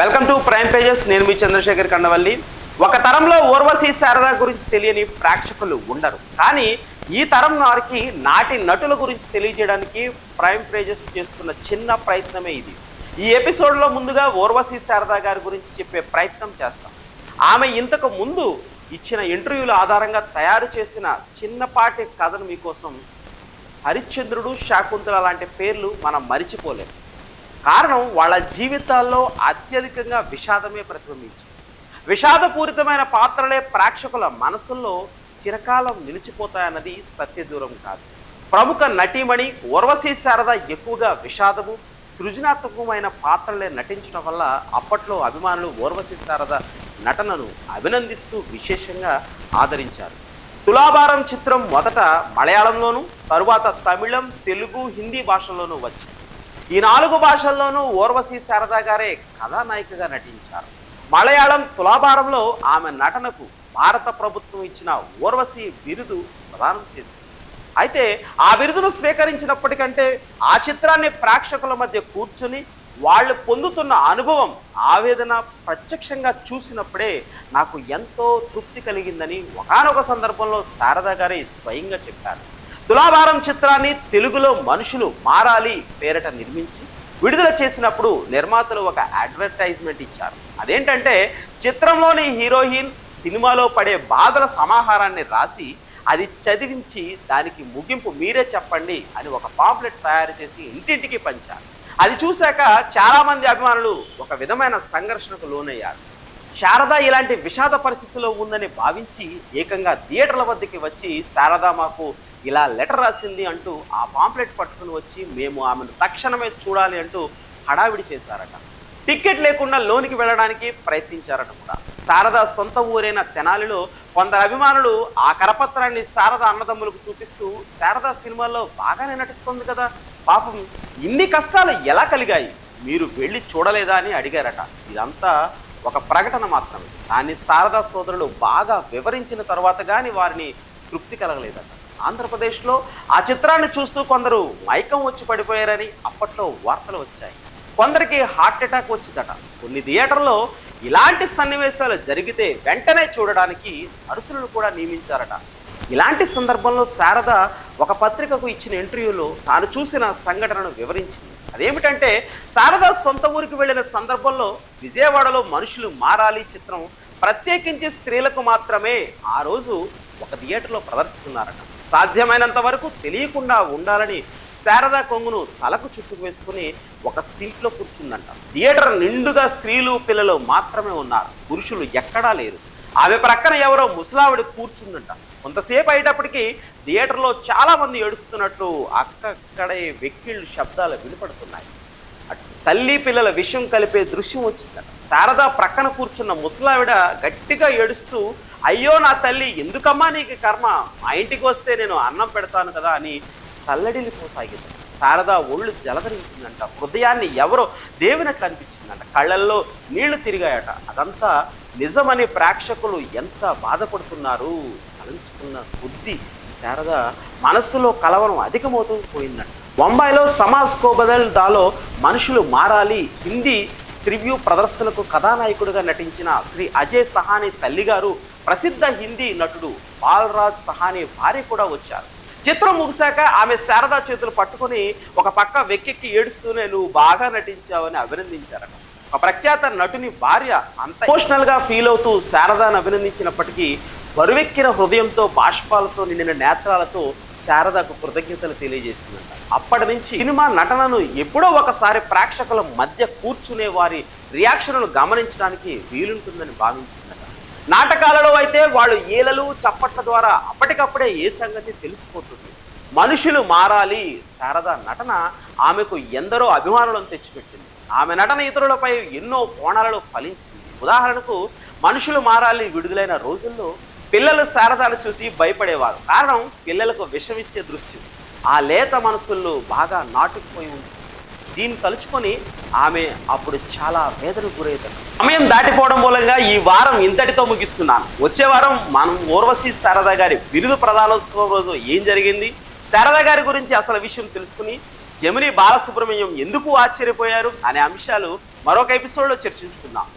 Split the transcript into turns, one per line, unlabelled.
Welcome to prime pages. నేను మీ చంద్రశేఖర్ కండవల్లి. ఒక తరంలో ఊర్వశి శారద గురించి తెలియని ప్రేక్షకులు ఉండరు. కానీ ఈ తరం వారికి నాటి నటుల గురించి తెలియజేయడానికి ప్రైమ్ పేజెస్ చేస్తున్న చిన్న ప్రయత్నమే ఇది. ఈ ఎపిసోడ్లో ముందుగా ఊర్వశి శారద గారి గురించి చెప్పే ప్రయత్నం చేస్తాం. ఆమె ఇంతకు ముందు ఇచ్చిన ఇంటర్వ్యూల ఆధారంగా తయారు చేసిన చిన్నపాటి కథను మీకోసం. హరిశ్చంద్రుడు, శాకుంతల లాంటి పేర్లు మనం మరిచిపోలేము. కారణం వాళ్ళ జీవితాల్లో అత్యధికంగా విషాదమే ప్రతిబింబించింది. విషాదపూరితమైన పాత్రలే ప్రేక్షకుల మనసుల్లో చిరకాలం నిలిచిపోతాయన్నది సత్యదూరం కాదు. ప్రముఖ నటీమణి ఊర్వశి శారద ఎక్కువగా విషాదము, సృజనాత్మకమైన పాత్రలే నటించడం వల్ల అప్పట్లో అభిమానులు ఊర్వశి శారద నటనను అభినందిస్తూ విశేషంగా ఆదరించారు. తులాభారం చిత్రం మొదట మలయాళంలోనూ, తరువాత తమిళం, తెలుగు, హిందీ భాషల్లోనూ వచ్చింది. ఈ 4 భాషల్లోనూ ఊర్వశి శారద గారే కథానాయికగా నటించారు. మలయాళం తులాభారంలో ఆమె నటనకు భారత ప్రభుత్వం ఇచ్చిన ఊర్వశి బిరుదు ప్రదానం చేసింది. అయితే ఆ బిరుదును స్వీకరించినప్పటికంటే ఆ చిత్రాన్ని ప్రేక్షకుల మధ్య కూర్చుని వాళ్ళు పొందుతున్న అనుభవం, ఆవేదన ప్రత్యక్షంగా చూసినప్పుడే నాకు ఎంతో తృప్తి కలిగిందని ఒకానొక సందర్భంలో శారద గారే స్వయంగా చెప్పారు. తులాభారం చిత్రాన్ని తెలుగులో మనుషులు మారాలి పేరిట నిర్మించి విడుదల చేసినప్పుడు నిర్మాతలు ఒక అడ్వర్టైజ్మెంట్ ఇచ్చారు. అదేంటంటే చిత్రంలోని హీరోయిన్ సినిమాలో పడే బాధల సమాహారాన్ని రాసి అది చదివించి దానికి ముగింపు మీరే చెప్పండి అని ఒక పాంప్లెట్ తయారు చేసి ఇంటింటికి పంచారు. అది చూశాక చాలామంది అభిమానులు ఒక విధమైన సంఘర్షణకు లోనయ్యారు. శారద ఇలాంటి విషాద పరిస్థితిలో ఉందని భావించి ఏకంగా థియేటర్ల వద్దకి వచ్చి శారద మాకు ఇలా లెటర్ రాసింది అంటూ ఆ పాంప్లెట్ పట్టుకుని వచ్చి మేము ఆమెను తక్షణమే చూడాలి అంటూ హడావిడి చేశారట. టికెట్ లేకుండా లోనికి వెళ్ళడానికి ప్రయత్నించారట కూడా. శారద సొంత ఊరైన తెనాలిలో కొందరు అభిమానులు ఆ కరపత్రాన్ని శారద అన్నదమ్ములకు చూపిస్తూ శారద సినిమాల్లో బాగానే నటిస్తుంది కదా, పాపం ఇన్ని కష్టాలు ఎలా కలిగాయి, మీరు వెళ్ళి చూడలేదా అని అడిగారట. ఇదంతా ఒక ప్రకటన మాత్రమే. దాన్ని శారదా సోదరులు బాగా వివరించిన తర్వాత కానీ వారిని తృప్తి కలగలేదట. ఆంధ్రప్రదేశ్లో ఆ చిత్రాన్ని చూస్తూ కొందరు మైకం వచ్చి పడిపోయారని అప్పట్లో వార్తలు వచ్చాయి. కొందరికి హార్ట్ అటాక్ వచ్చిందట. కొన్ని థియేటర్లో ఇలాంటి సన్నివేశాలు జరిగితే వెంటనే చూడడానికి నర్సులను కూడా నియమించారట. ఇలాంటి సందర్భంలో శారద ఒక పత్రికకు ఇచ్చిన ఇంటర్వ్యూలో తాను చూసిన సంఘటనను వివరించింది. అదేమిటంటే శారద సొంత ఊరికి వెళ్ళిన సందర్భంలో విజయవాడలో మనుషులు మారాలి చిత్రం ప్రత్యేకించి స్త్రీలకు మాత్రమే ఆ రోజు ఒక థియేటర్లో ప్రదర్శిస్తున్నారట. సాధ్యమైనంత వరకు తెలియకుండా ఉండాలని శారద కొంగును తలకు చుట్టుకు వేసుకుని ఒక సీట్లో కూర్చుందంట. థియేటర్ నిండుగా స్త్రీలు, పిల్లలు మాత్రమే ఉన్నారు, పురుషులు ఎక్కడా లేరు. ఆమె ప్రక్కన ఎవరో ముసలావిడ కూర్చుందంట. కొంతసేపు అయ్యేటప్పటికీ థియేటర్లో చాలా మంది ఏడుస్తున్నట్టు అక్కడే వెక్కిళ్ళు శబ్దాలు వినపడుతున్నాయి. తల్లి పిల్లల విషయం కలిపే దృశ్యం వచ్చిందట. శారద ప్రక్కన కూర్చున్న ముసలావిడ గట్టిగా ఏడుస్తూ, అయ్యో నా తల్లి, ఎందుకమ్మా నీకు కర్మ, మా ఇంటికి వస్తే నేను అన్నం పెడతాను కదా అని తల్లడిల్లిపోసాగింది. శారద ఒళ్ళు జలధరించిందంట. హృదయాన్ని ఎవరో దేవినట్లు అనిపించిందంట. కళ్ళల్లో నీళ్లు తిరిగాయట. అదంతా నిజమని ప్రేక్షకులు ఎంత బాధపడుతున్నారు తలంచుకున్న కొద్దీ శారద మనస్సులో కలవరం అధికమవుతూ పోయిందంట. బొంబాయిలో సమాజ్ కో బదల్ దాలో మనుషులు మారాలి హిందీ ప్రివ్యూ ప్రదర్శనకు కథానాయకుడిగా నటించిన శ్రీ అజయ్ సహానీ తల్లిగారు, ప్రసిద్ధ హిందీ నటుడు బాలరాజ్ సహానీ భార్య కూడా వచ్చారు. చిత్రం ముగిశాక ఆమె శారదా చేతులు పట్టుకుని ఒక పక్క వెక్కెక్కి ఏడుస్తూనే నువ్వు బాగా నటించావని అభినందించారట. ఒక ప్రఖ్యాత నటుని భార్య అంత ఎమోషనల్గా ఫీల్ అవుతూ శారదాను అభినందించినప్పటికీ బరువెక్కిన హృదయంతో, బాష్పాలతో నిండిన నేత్రాలతో శారదకు కృతజ్ఞతలు తెలియజేసిందంట. అప్పటి నుంచి సినిమా నటనను ఎప్పుడో ఒకసారి ప్రేక్షకుల మధ్య కూర్చునే వారి రియాక్షన్లు గమనించడానికి వీలుంటుందని భావించిందట. నాటకాలలో అయితే వాళ్ళు ఈలలు, చప్పట్ల ద్వారా అప్పటికప్పుడే ఏ సంగతి తెలిసిపోతుంది. మనుషులు మారాలి శారద నటన ఆమెకు ఎందరో అభిమానులను తెచ్చిపెట్టింది. ఆమె నటన ఇతరులపై ఎన్నో కోణాలలో ఫలించింది. ఉదాహరణకు మనుషులు మారాలి విడుదలైన రోజుల్లో పిల్లలు శారదాను చూసి భయపడేవారు. కారణం పిల్లలకు విషమిచ్చే దృశ్యం ఆ లేత మనసుల్లో బాగా నాటుకుపోయి ఉంటుంది. దీన్ని తలుచుకొని ఆమె అప్పుడు చాలా వేదనకు గురయ్యేది. సమయం దాటిపోవడం మూలంగా ఈ వారం ఇంతటితో ముగిస్తున్నాను. వచ్చే వారం మనం ఊర్వశి శారద గారి బిరుదు ప్రదానోత్సవం రోజు ఏం జరిగింది, శారద గారి గురించి అసలు విషయం తెలుసుకుని జమిని బాలసుబ్రహ్మణ్యం ఎందుకు ఆశ్చర్యపోయారు అనే అంశాలు మరొక ఎపిసోడ్లో చర్చించుకుందాం.